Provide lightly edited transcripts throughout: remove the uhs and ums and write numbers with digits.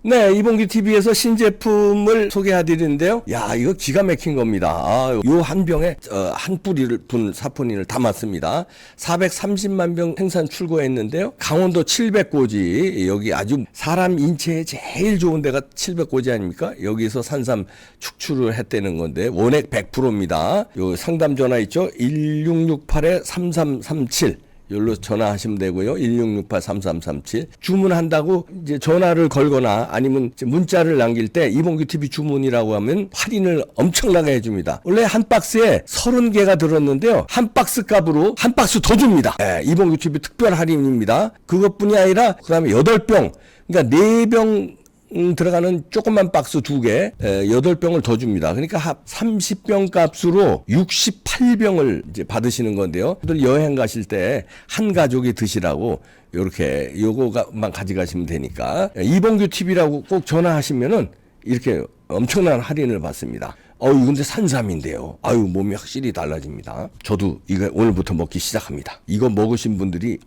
네, 이봉규 TV에서 신제품을 소개해드리는데요. 야, 이거 기가 막힌 겁니다. 요 한 병에 한 뿌리를 분 사포닌을 담았습니다. 430만 병 생산 출고했는데요. 강원도 700고지, 여기 아주 사람 인체에 제일 좋은 데가 700고지 아닙니까? 여기서 산삼 축출을 했다는 건데 원액 100%입니다. 요 상담 전화 있죠? 1668-3337. 여기로 전화하시면 되고요. 1668-3337. 주문한다고 이제 전화를 걸거나 아니면 문자를 남길 때 이봉규 TV 주문이라고 하면 할인을 엄청나게 해줍니다. 원래 한 박스에 30개가 들었는데요. 한 박스 값으로 한 박스 더 줍니다. 네, 이봉규 TV 특별 할인입니다. 그것뿐이 아니라 그다음에 8병, 그러니까 4병 들어가는 조그만 박스 2개, 8병을 더 줍니다. 그러니까 합 30병 값으로 68병을 이제 받으시는 건데요. 여행 가실 때 한 가족이 드시라고 요렇게 요거만 가져가시면 되니까 이봉규 TV라고 꼭 전화하시면은 이렇게 엄청난 할인을 받습니다. 이거 근데 산삼인데요. 몸이 확실히 달라집니다. 저도 이거 오늘부터 먹기 시작합니다. 이거 먹으신 분들이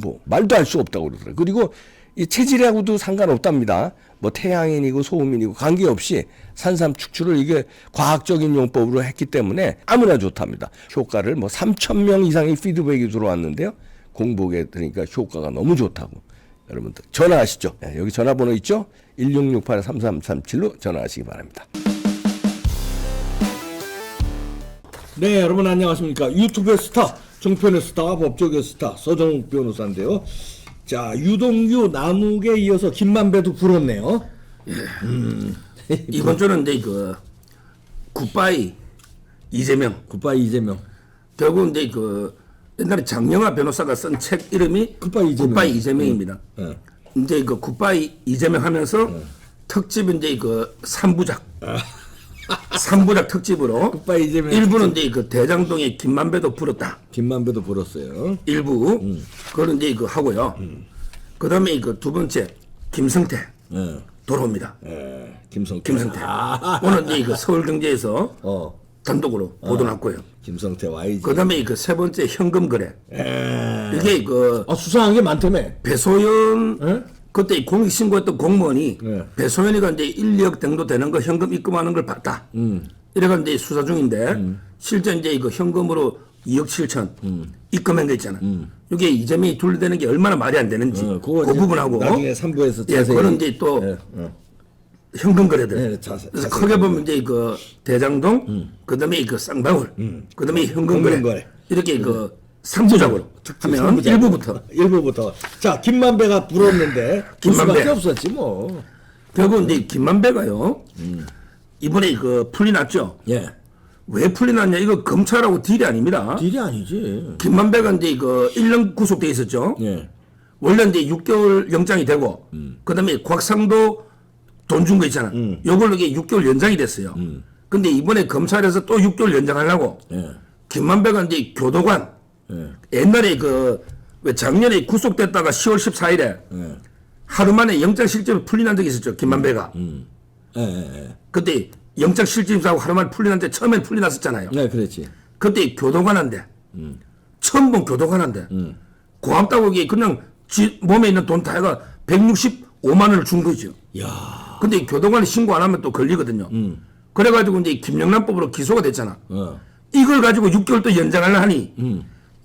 뭐 말도 할 수 없다고 그러더라고요. 그리고 이 체질하고도 상관없답니다. 뭐 태양인이고 소음인이고 관계없이 산삼 축출을 이게 과학적인 용법으로 했기 때문에 아무나 좋답니다. 효과를 뭐 3,000명 이상의 피드백이 들어왔는데요. 공복에 들으니까 효과가 너무 좋다고. 여러분들 전화하시죠. 네, 여기 전화번호 있죠? 1668-3337로 전화하시기 바랍니다. 네, 여러분 안녕하십니까. 유튜브의 스타, 종편의 스타, 법조계 스타 서정욱 변호사인데요. 자, 유동규, 남욱에 이어서 김만배도 불었네요. 이번 주는 이제 굿바이 이재명. 결국 이제 옛날에 장영하 변호사가 쓴 책 이름이 굿바이 이재명입니다. 이제 굿바이 이재명 하면서 특집 이제 3부작. 3부작 특집으로 굿바이 이재명 일부는 이제 대장동의 김만배도 불었다. 김만배도 불었어요. 일부 그걸 이제 하고요. 그다음에 두 번째 김성태 돌아옵니다. 김성태. 오늘 이제 서울경제에서 단독으로 보도났고요. 김성태 YG. 그다음에 세 번째 현금 거래. 이게 수상한 게 많다며. 배소연 그때 공익 신고했던 공무원이 배소연이가 이제 1, 2억 정도 되는 거 현금 입금하는 걸 봤다. 이래가 이제 수사 중인데 실제 이제 현금으로 2억 7천 입금한 거 있잖아. 이게 이재명이 둘러대는 게 얼마나 말이 안 되는지 그 부분하고 나중에 3부에서 자세히. 그런 이제 또 현금 거래들. 그래서 크게 보면 이제 대장동, 그다음에 쌍방울, 그다음에 현금 거래. 이렇게 3부작으로 하면 1부부터. 자, 김만배가 불었는데 김만배 없었지 뭐. 결국 이제 김만배가요. 이번에 풀리 났죠. 예. 왜 풀리 났냐? 이거 검찰하고 딜이 아닙니다. 딜이 아니지. 김만배가 이제 1년 구속돼 있었죠. 예. 원래 이제 6개월 영장이 되고, 그다음에 곽상도 돈 준 거 있잖아. 요걸로 이게 6개월 연장이 됐어요. 근데 이번에 검찰에서 또 6개월 연장하려고. 김만배가 이제 교도관. 옛날에 왜 작년에 구속됐다가 10월 14일에 하루 만에 영장 실질로 풀려난 적이 있었죠. 김만배가. 그때 영장 실질사고 하루 만에 풀려났는데 처음엔 풀려났었잖아요. 네, 그렇지. 그때 교도관한테 처음 본 교도관한테 고맙다고 이게 그냥 몸에 있는 돈 다 해가 165만 원을 준 거죠. 야. 근데 교도관에 신고 안 하면 또 걸리거든요. 그래가지고 이제 김영란법으로 기소가 됐잖아. 이걸 가지고 6개월 또 연장하려 하니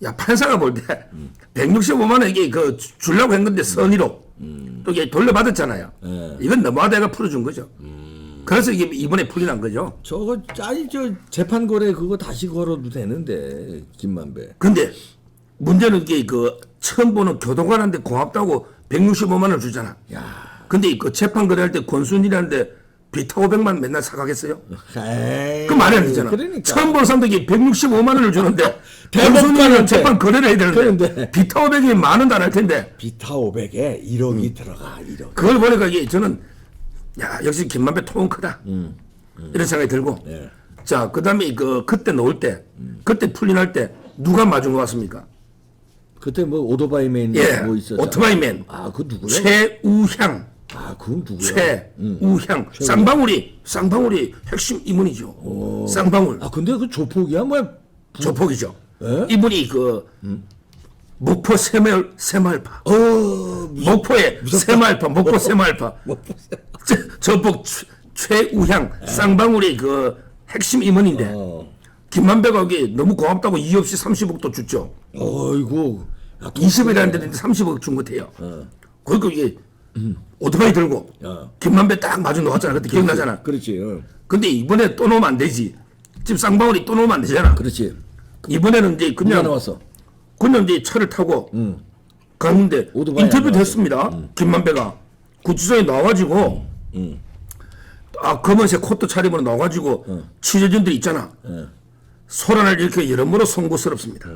야, 판사가 볼 때 165만 원 이게 주려고 한 건데 선의로 또 이게 돌려받았잖아요. 이건 너무하다 해가 풀어준 거죠. 그래서 이게 이번에 풀려난 거죠. 저거 재판 거래 그거 다시 걸어도 되는데 김만배. 근데 문제는 이게 처음 보는 교도관한테 고맙다고 165만 원을 주잖아. 야. 근데 재판 거래할 때 권순일한테 비타 500만 맨날 사가겠어요? 에이, 그 말이 안 되잖아. 그러니까. 처음 보는 사람들이 165만 원을 주는데 대법관은 재판 거래를 해야 되는데 그런데. 비타 500이 만 원도 안 할 텐데 비타 500에 1억이 들어가. 1억. 그걸 보니까 이게 저는 야 역시 김만배 통 크다 이런 생각이 들고 자 그다음에 그때 놓을 때 그때 풀린할 때 누가 마중 왔습니까? 그때 뭐 오토바이맨 뭐 있었어. 오토바이맨. 그 누구야? 최우향. 그건 누구야? 최우향. 쌍방울이 핵심 인물이죠. 쌍방울. 근데 그 조폭이야 뭐야? 조폭이죠. 에? 이분이 목포 새마을파. 목포의 새마을파, 목포 새마을파. 저복 최우향 쌍방울의 그 핵심 임원인데 김만배가 이게 너무 고맙다고 이유 없이 30억도 줬죠. 어이구. 20일이라는 데는 30억 준 것 같아요. 그러니까 이게 오토바이 들고 김만배 딱 마주 놓았잖아. 그때 기억나잖아. 그렇지. 근데 이번에 또 놓으면 안 되지. 지금 쌍방울이 또 놓으면 안 되잖아. 그렇지. 이번에는 이제 누가 그냥 나왔어? 이제 차를 타고 갔는데 오토바이 인터뷰도 안 했습니다. 김만배가 구치소에 나와가지고 검은색 코트 차림으로 나와가지고 취재진들이 있잖아. 소란을 이렇게 여러모로 송구스럽습니다.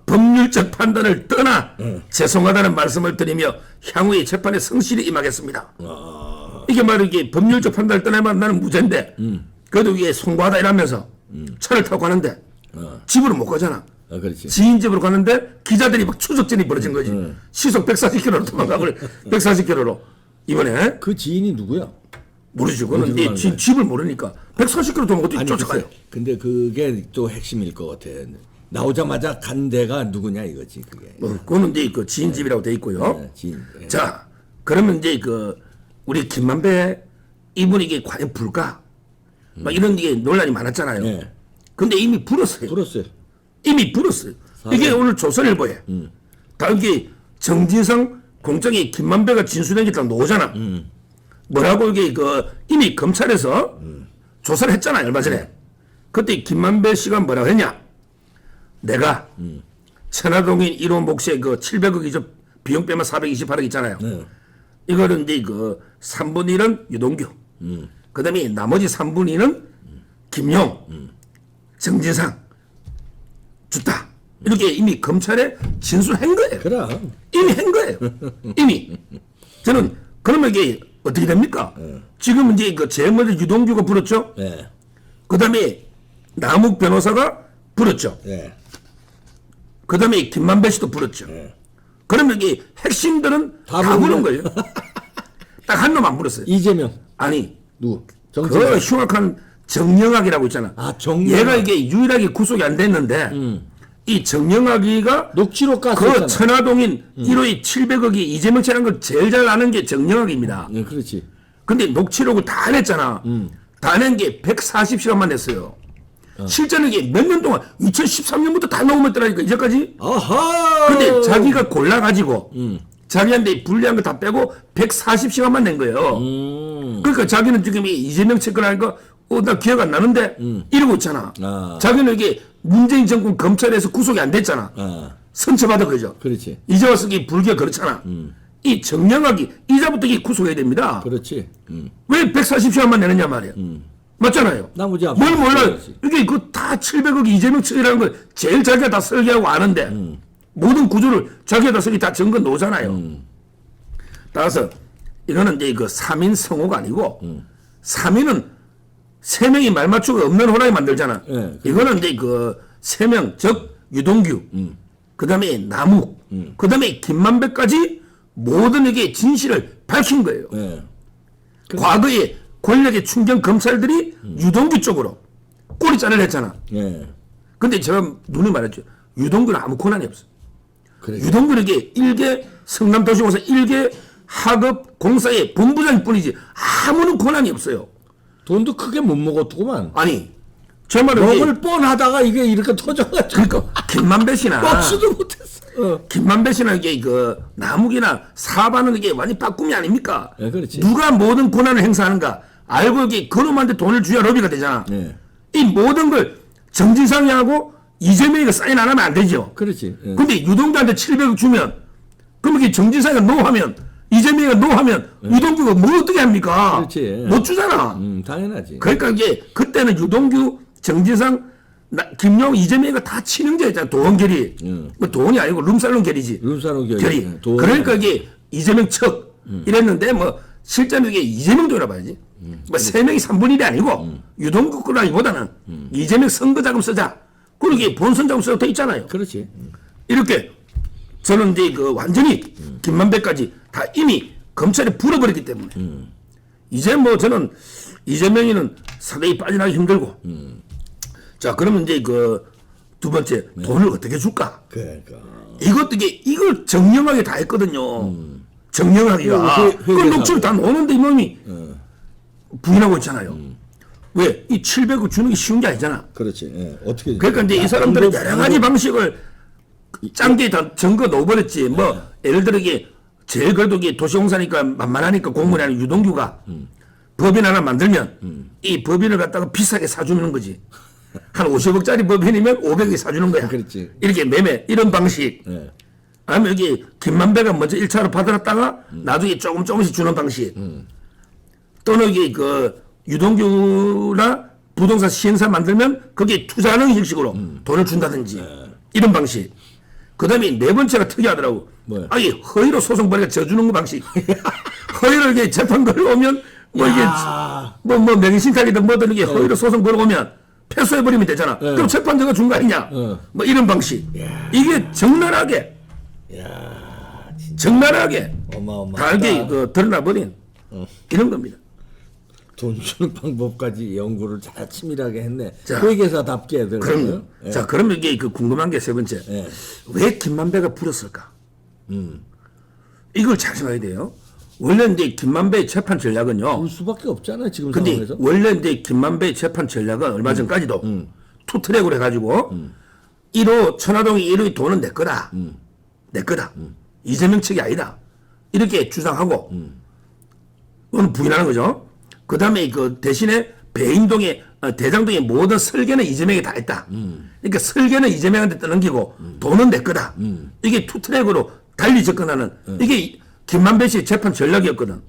법률적 판단을 떠나 죄송하다는 말씀을 드리며 향후의 재판에 성실히 임하겠습니다. 이게 말이 이게 법률적 판단을 떠나면 나는 무죄인데 그래도 이게 송구하다 이러면서 차를 타고 가는데 집으로 못 가잖아. 그렇지. 지인 집으로 가는데 기자들이 막 추적전이 벌어진 거지. 시속 140km로 도망가고 140km로 이번에 그 지인이 누구야? 모르죠. 그거는 이 집을 모르니까 140km 도망가고 아니, 쫓아가요. 근데 그게 또 핵심일 것 같아. 나오자마자 간 데가 누구냐 이거지 그게. 그거는 이제 그 지인 집이라고 돼 있고요. 지인. 예. 자, 그러면 이제 그 우리 김만배 이분이 이게 과연 불까? 막 이런 게 논란이 많았잖아요. 예. 근데 이미 불었어요. 불었어요. 이미 불었어요. 이게 오늘 조선일보에 다 이게 정진상 공장에 김만배가 진술한 게 다 나오잖아. 뭐라고 이게 그 이미 검찰에서 조사를 했잖아요. 얼마 전에. 그때 김만배 씨가 뭐라고 했냐? 내가 천화동인 1호 몫의 그 700억이죠. 비용 빼면 428억 있잖아요. 이거는 이제 그 3분의 1은 유동규. 그 다음에 나머지 3분의 2는 김용, 정진상 줬다. 이렇게 이미 검찰에 진술한 거예요. 그럼. 이미 한 거예요. 이미. 저는 그러면 이게 어떻게 됩니까? 지금 이제 그 제일 먼저 유동규가 불었죠. 예. 그 다음에 남욱 변호사가 불었죠. 예. 그 다음에 김만배 씨도 불었죠. 그러면 이게 핵심들은 다 부른 거예요. 딱 한 놈 안 불었어요. 이재명. 아니, 누구? 그 정진상. 흉악한 정영학이라고 있잖아. 아, 정영학. 얘가 이게 유일하게 구속이 안 됐는데 이 정영학이가 녹취록 그 깠었잖아. 천화동인 1호의 700억이 이재명 씨라는 걸 제일 잘 아는 게 정영학입니다. 예, 그렇지. 근데 녹취록을 다 냈잖아. 다 낸 게 140시간만 냈어요. 실제는 이게 몇 년 동안 2013년부터 다 녹음했더라니까 이제까지. 아하. 근데 자기가 골라가지고 자기한테 불리한 거 다 빼고 140시간만 낸 거예요. 그러니까 자기는 지금 이 이재명 채권하니까 나 기억 안 나는데 이러고 있잖아. 자기는 이게 문재인 정권 검찰에서 구속이 안 됐잖아. 선처받아 그죠. 그렇지. 이제 와서 이 불기가 그렇잖아. 이 정영학이 이제부터 이게 구속해야 됩니다. 그렇지. 왜 140시간만 내느냐 말이야. 맞잖아요. 나머지 뭘 몰라요. 해야지. 이게 그 다 700억 이재명 측이라는 걸 제일 자기가 다 설계하고 아는데 모든 구조를 자기가 다 설계 다 적은 놓잖아요. 따라서 이거는 이제 그 3인 성호가 아니고 3인은 3명이 말 맞추고 없는 호랑이 만들잖아. 예, 이거는 이제 그 3명 즉 유동규 그 다음에 남욱 그 다음에 김만배까지 모든 이게 진실을 밝힌 거예요. 예. 과거에 권력의 충경 검찰들이 유동규 쪽으로 꼬리자를 했잖아. 예. 근데 제가 눈이 말했죠. 유동규는 아무 권한이 없어. 그래. 유동규에게 일개 성남도시공사 일개 하급 공사의 본부장일 뿐이지 아무런 권한이 없어요. 돈도 크게 못 먹었구만. 아니 제 말은 이게 먹을 뻔하다가 이게 이렇게 터져가지고. 그러니까 김만배 씨나 먹지도 못했어. 김만배 씨나 이게 그 남욱이나 사반은 이게 완전 빠꿈이 아닙니까? 예, 그렇지. 누가 모든 권한을 행사하는가 알고 이게 그놈한테 돈을 줘야 로비가 되잖아. 예. 이 모든 걸 정진상이 하고 이재명이가 사인 안 하면 안 되죠. 그렇지. 예. 근데 유동규한테 700억 주면 그럼 이게 정진상이가 노하면 이재명이가 노하면 유동규가 뭐 어떻게 합니까? 그렇지. 못 주잖아. 당연하지. 그러니까 이게 그때는 유동규, 정진상, 김용, 이재명이가 다 친형제였잖아. 도원결이. 뭐 도원이 아니고 룸살롱 결이지. 룸사롱 결이. 그러니까 이게 이재명 척 이랬는데 뭐 실제는 이게 이재명 도라 봐야지. 뭐 3명이 3분의 1이 아니고 유동규 거라기보다는 이재명 선거자금 쓰자. 그리고 이게 본선 자금 써도 돼 있잖아요. 그렇지. 이렇게 저는 이제 그 완전히 김만배까지 다 이미 검찰에 불어버렸기 때문에 이제 뭐 저는 이재명이는 사대에 빠져나가기 힘들고 자 그러면 이제 그 두 번째 돈을 어떻게 줄까? 그러니까. 이걸 정령하게 다 했거든요. 정령하기가. 그 녹취를 다 놓는데 이놈이 부인하고 있잖아요. 왜? 이 700억 주는 게 쉬운 게 아니잖아. 그렇지. 예. 어떻게. 그러니까 이제 이 사람들은 여러 가지 방식을 짠게 다 증거 넣어버렸지. 뭐 예를 들어 이게 제일 그래도 이게 도시공사니까 만만하니까 공무원이 아닌 유동규가 법인 하나 만들면 이 법인을 갖다가 비싸게 사주는 거지. 한 50억짜리 법인이면 500에 사주는 거야. 그렇지. 이렇게 매매 이런 방식. 예. 아니면 여기 김만배가 먼저 1차로 받아놨다가 나중에 조금씩 주는 방식. 또는 이게 그 유동규나 부동산 시행사 만들면 거기에 투자하는 형식으로 돈을 준다든지 이런 방식. 그 다음에 네 번째가 특이하더라고. 뭐야? 아니 허위로 소송 벌이가 져주는 거 방식. 허위로 이렇게 재판 걸어오면 뭐 이게 뭐 명예신탁이든 뭐든 이게 허위로 소송 걸어오면 패소해버리면 되잖아. 그럼 재판자가 준 거 아니냐. 뭐 이런 방식. 이게 적나라하게 적나라하게 어마어마하다. 다 이렇게 그 드러나버린 이런 겁니다. 돈 주는 방법까지 연구를 잘 치밀하게 했네. 자, 회계사답게. 그럼요. 자, 그러면 이게 그 궁금한 게 세 번째. 예. 왜 김만배가 불었을까? 이걸 잘 생각해야 돼요. 원래 이제 김만배의 재판 전략은요. 볼 수밖에 없잖아 지금 근데 상황에서. 원래 이제 김만배의 재판 전략은 얼마 전까지도 투트랙으로 해가지고 1호 천화동이 1호의 돈은 내 거다. 내 거다. 이재명 측이 아니다. 이렇게 주장하고 그건 부인하는 거죠. 그 다음에 그 대신에 배인동의 대장동의 모든 설계는 이재명이 다 했다. 그러니까 설계는 이재명한테 떠넘기고 돈은 내 거다. 이게 투트랙으로 달리 접근하는 이게 김만배 씨의 재판 전략이었거든.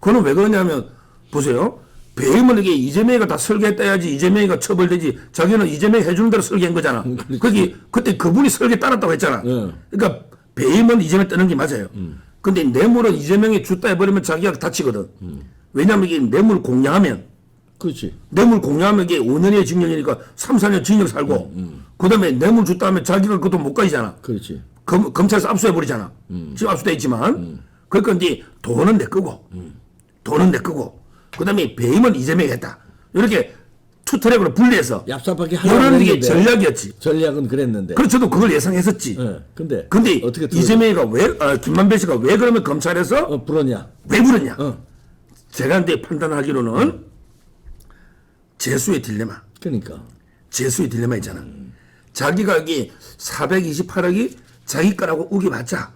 그거는 왜 그러냐면 보세요. 배임은 이게 이재명이가 다 설계했다 해야지 이재명이가 처벌되지. 자기는 이재명이 해주는 대로 설계한 거잖아. 거기 그때 그분이 설계 따랐다고 했잖아. 그러니까 배임은 이재명 뜨는 게 맞아요. 근데 뇌물은 이재명이 줬다 해버리면 자기가 다치거든. 왜냐면 이게 뇌물 공략하면 그렇지. 뇌물 공략하면 이게 5년의 징역이니까 3, 4년 징역 살고 그 다음에 뇌물 줬다 하면 자기가 그것도 못 가지잖아. 그렇지. 검찰에서 압수해버리잖아. 지금 압수돼 있지만 그러니까 이제 돈은 내 거고 돈은 내 거고 그 다음에 배임은 이재명이 했다. 이렇게 투트랙으로 분리해서 얍삽하게 하려고 이런 게 했는데. 전략이었지. 전략은 그랬는데. 그래서 저도 그걸 예상했었지. 예. 근데 근데 이재명이가 왜 김만배 씨가 왜 그러면 검찰에서 불었냐? 왜 부르냐? 제가 이제 판단하기로는 재수의 딜레마. 그러니까. 재수의 딜레마 있잖아. 자기가 여기 428억이 자기 거라고 우겨봤자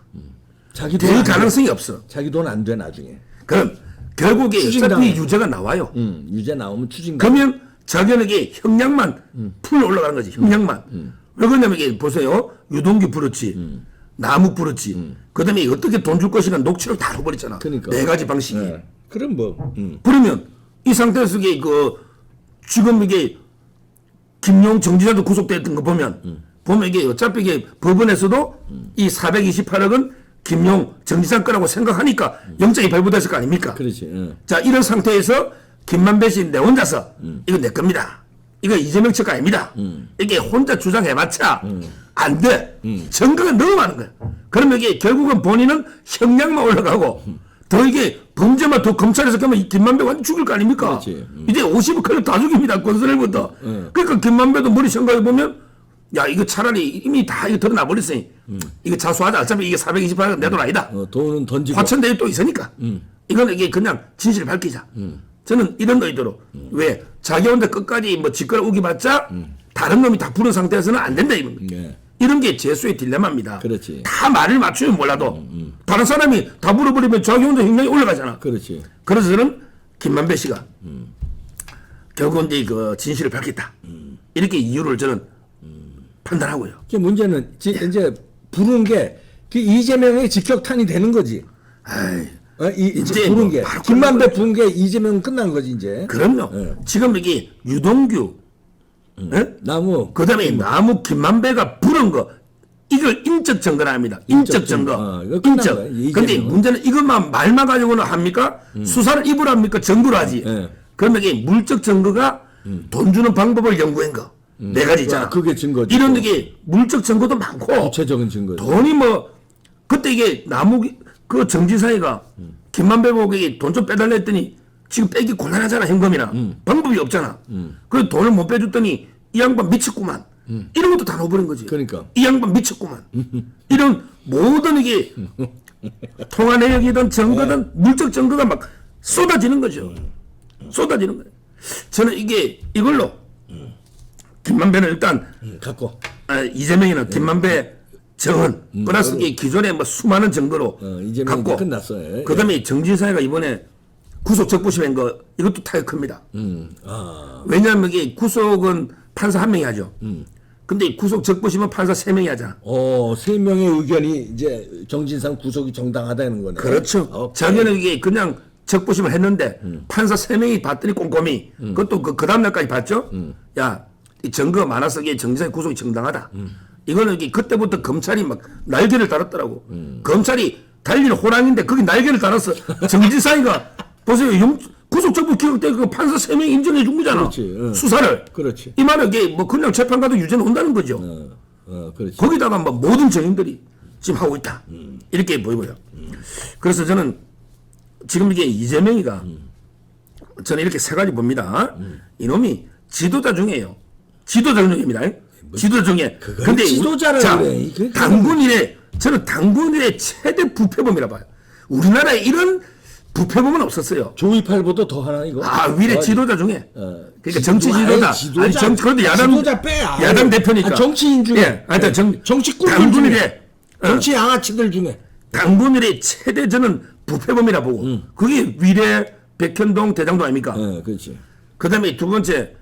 자기 될 가능성이 없어. 자기 돈 안 돼 나중에. 그럼 결국에 어차피 유죄가 나와요. 유죄 나오면 추징. 그러면 자기는 이게 형량만 풀 올라가는 거지. 형량만. 왜 그러냐면 이게 보세요. 유동규 불었지. 나무 불었지. 그 다음에 어떻게 돈 줄 것이가 녹취를 다 해버렸잖아. 그러니까. 네 가지 방식이. 예. 그럼 뭐. 그러면 이 상태에서 이게 지금 이게 김용 정지자도 구속됐던 거 보면 이게 어차피 이게 법원에서도 이 428억은 김용 정지자 거라고 생각하니까 영장이 발부됐을 거 아닙니까? 그렇지. 예. 자, 이런 상태에서 김만배 씨 내 혼자서 이거 내 겁니다. 이거 이재명 측 아닙니다. 이게 혼자 주장해봤자 안 돼. 증거가 너무 많은 거야. 그러면 이게 결국은 본인은 형량만 올라가고 더 이게 범죄만 더 검찰에서 가면 김만배 완전 죽을 거 아닙니까? 그렇지. 이제 50억 클럽 다 죽입니다. 권선일부터. 그러니까 김만배도 머리 생각해보면 야 이거 차라리 이미 다 이거 드러나 버렸으니 이거 자수하자. 어차피 이게 428억 내 돈 아니다. 돈은 던지고. 화천대유 또 있으니까. 이거는 이게 그냥 진실을 밝히자. 저는 이런 의도로. 왜? 자기 혼자 끝까지 뭐 짓거라 우기봤자 다른 놈이 다 부른 상태에서는 안 된다. 예. 이런 게 재수의 딜레마입니다. 그렇지. 다 말을 맞추면 몰라도 다른 사람이 다 물어버리면 자기 혼자 형량이 올라가잖아. 그렇지. 그래서 저는 김만배 씨가 결국은 이제 그 진실을 밝혔다. 이렇게 이유를 저는 판단하고요. 그 문제는 이제 부른 게 그 이재명의 직격탄이 되는 거지. 아이, 이제 부른 게 바로 김만배 부른 게 이재명 끝난 거지 이제. 그럼요. 예. 지금 이게 유동규, 예? 나무. 그다음에 나무 김만배가 부른 거 이걸 인적 증거라 합니다. 인적 증거. 이거 끝난 인적. 거야, 이재명은. 근데 문제는 이것만 말만 가지고는 합니까? 수사를 입으로 합니까? 증거로 하지. 예. 그러면 이게 물적 증거가 돈 주는 방법을 연구한 거. 네 가지 있잖아. 그게 증거지. 이런 게 물적 증거도 많고 구체적인 증거. 돈이 뭐 그때 이게 나무 그 정지사이가 김만배 보고 돈 좀 빼달라 했더니 지금 빼기 곤란하잖아. 현금이나 방법이 없잖아. 그래서 돈을 못 빼줬더니 이 양반 미쳤구만. 이런 것도 다 넣어버린 거지. 그러니까. 이 양반 미쳤구만. 이런 모든 이게 통화 내역이든 증거든 물적 증거가 막 쏟아지는 거죠. 쏟아지는 거예요. 저는 이걸로 김만배는 일단 갖고. 이재명이는 김만배 정은 플러스 기존에 뭐 수많은 증거로 이재명이 갖고 끝났어요. 그다음에 정진사가 이번에 구속 적부심한 거 이것도 타격 큽니다. 왜냐하면 이게 구속은 판사 한 명이 하죠. 근데 구속 적부심은 판사 3명이 하잖아. 세 명의 의견이 이제 정진상 구속이 정당하다는 거네. 그렇죠. 자기는 이게 그냥 적부심을 했는데 판사 3명이 봤더니 꼼꼼히 그것도 그 다음 날까지 봤죠. 야, 이 증거 많아서 이게 정진상의 구속이 정당하다. 이거는 이게 그때부터 검찰이 막 날개를 달았더라고. 검찰이 달리는 호랑인데 거기 날개를 달았어. 정진상이가 보세요. 구속적부 기각 때 그 판사 3명이 인정해 준 거잖아. 그렇지. 수사를. 그렇지. 이 말은 이게 뭐 그냥 재판 가도 유죄는 온다는 거죠. 그렇지. 거기다가 뭐 모든 증인들이 지금 하고 있다. 이렇게 보이고요. 그래서 저는 지금 이게 이재명이가 저는 이렇게 3가지 봅니다. 이놈이 지도자 중에요. 지도자 중입니다. 지도자 중에. 근데 지도자를 자, 그래. 저는 당군일의 최대 부패범이라 봐요. 우리나라에 이런 부패범은 없었어요. 조이팔보다 더 하나 이거? 위례 지도자 중에. 그러니까 정치 지도자. 아니, 그런데 지도자 빼. 야당 대표니까. 정치인 중에. 예. 하여튼 정치 꿀꿀 당군일의 중에. 정치 양아치들 중에. 당군일의 최대 저는 부패범이라 보고. 그게 위례, 백현동, 대장동 아닙니까? 그렇지. 그 다음에 두 번째,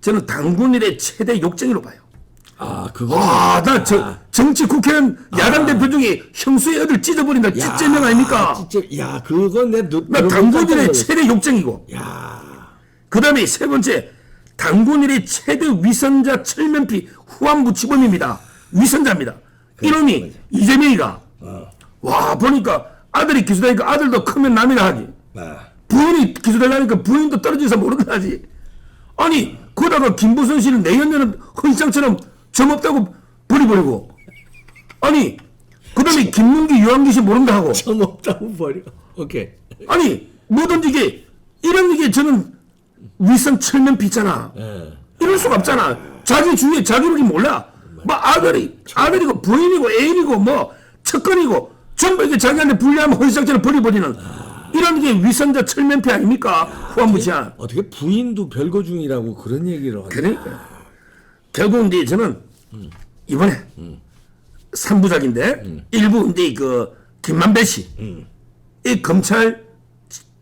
저는 당군일의 최대 욕쟁이로 봐요. 그거. 나 정치 국회의원 야당 대표 중에 형수의 어들 찢어버린다. 찢재명 아닙니까? 야, 그건 나 당군일의 최대 욕쟁이고. 야. 그 다음에 세 번째, 당군일의 최대 위선자 철면피 후안부치범입니다. 위선자입니다. 이놈이 이재명이가 와 보니까 아들이 기소되니까 아들도 크면 남이라 하지. 부인이 기소되려니까 부인도 떨어져서 모른다 하지. 아니 그러다가 김부선 씨는 내년에는 헌시장처럼 점 없다고 버려버리고 아니 그 다음에 김문기 유한기 씨 모른다 하고 점 없다고 버려. 오케이. 아니 뭐든지 이게 이런 이게 저는 위선 철면피잖아. 이럴 수가 없잖아. 자기 주위에 자기력이 몰라. 뭐 아들이고 부인이고 애인이고 뭐 첫건이고 전부 이게 자기한테 불리하면 헌시장처럼 버려버리는 이런 게 위선자 철면피 아닙니까? 후안부치한. 어떻게 부인도 별거 중이라고 그런 얘기를 하냐. 그러니까 결국 이제 저는 이번에 3부작인데 일부 이제 그 김만배 씨 이 검찰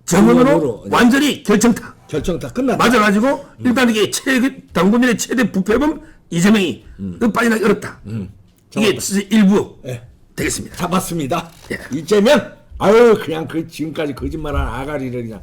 정원으로 완전히 결정타 결정 다 끝났다. 맞아가지고 일단 이게 당군일의 최대 부패범 이재명이 빠져나기 어렵다. 이게 일부 되겠습니다. 잡았습니다. 예. 이재명. 아유 그냥 지금까지 거짓말한 아가리를 그냥.